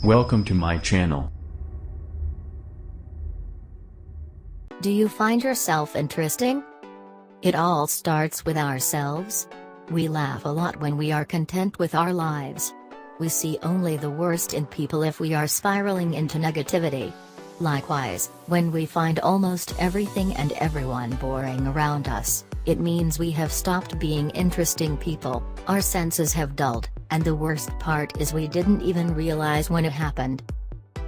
Welcome to my channel. Do you find yourself interesting? It all starts with ourselves. We laugh a lot when we are content with our lives. We see only the worst in people if we are spiraling into negativity. Likewise, when we find almost everything and everyone boring around us, it means we have stopped being interesting people, our senses have dulled, and the worst part is we didn't even realize when it happened.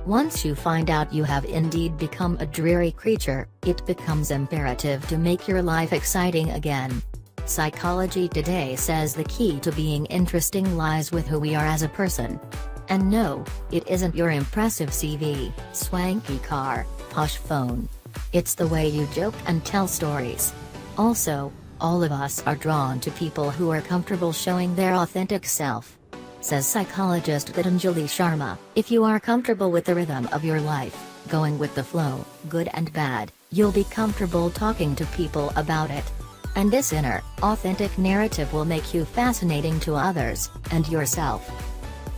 Once you find out you have indeed become a dreary creature, it becomes imperative to make your life exciting again. Psychology Today says the key to being interesting lies with who we are as a person. And no, it isn't your impressive CV, swanky car, posh phone. It's the way you joke and tell stories. Also, all of us are drawn to people who are comfortable showing their authentic self. Says psychologist Gitanjali Sharma, if you are comfortable with the rhythm of your life, going with the flow, good and bad, you'll be comfortable talking to people about it. And this inner, authentic narrative will make you fascinating to others, and yourself.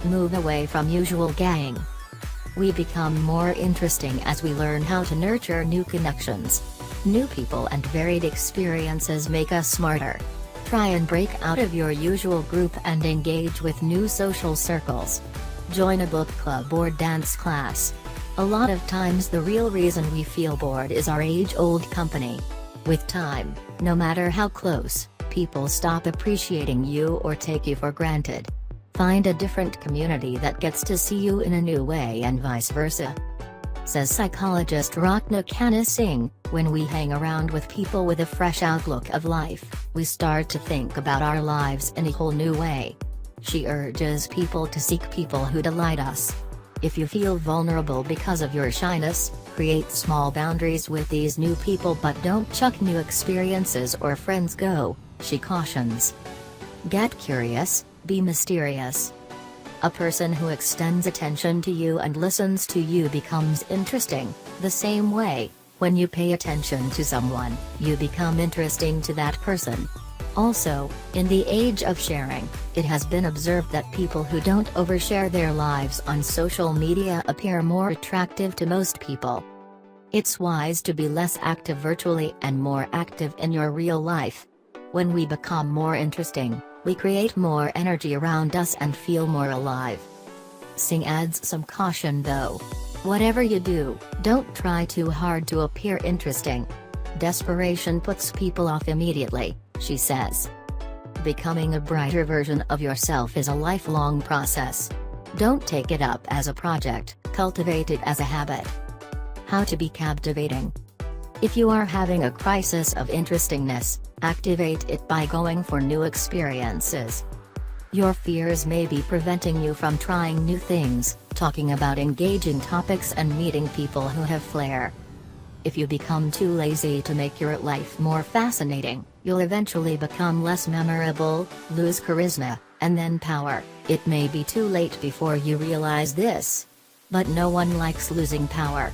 Move away from usual gang. We become more interesting as we learn how to nurture new connections. New people and varied experiences make us smarter. Try and break out of your usual group and engage with new social circles. Join a book club or dance class. A lot of times the real reason we feel bored is our age-old company. With time, no matter how close, people stop appreciating you or take you for granted. Find a different community that gets to see you in a new way and vice versa. Says psychologist Ratna Khanna Singh, when we hang around with people with a fresh outlook of life, we start to think about our lives in a whole new way. She urges people to seek people who delight us. If you feel vulnerable because of your shyness, create small boundaries with these new people but don't chuck new experiences or friends go, she cautions. Get curious, be mysterious. A person who extends attention to you and listens to you becomes interesting, the same way, when you pay attention to someone, you become interesting to that person. Also, in the age of sharing, it has been observed that people who don't overshare their lives on social media appear more attractive to most people. It's wise to be less active virtually and more active in your real life. When we become more interesting, we create more energy around us and feel more alive. Singh adds some caution though. Whatever you do, don't try too hard to appear interesting. Desperation puts people off immediately, she says. Becoming a brighter version of yourself is a lifelong process. Don't take it up as a project, cultivate it as a habit. How to be captivating. If you are having a crisis of interestingness, activate it by going for new experiences. Your fears may be preventing you from trying new things, talking about engaging topics and meeting people who have flair. If you become too lazy to make your life more fascinating, you'll eventually become less memorable, lose charisma, and then power. It may be too late before you realize this. But no one likes losing power.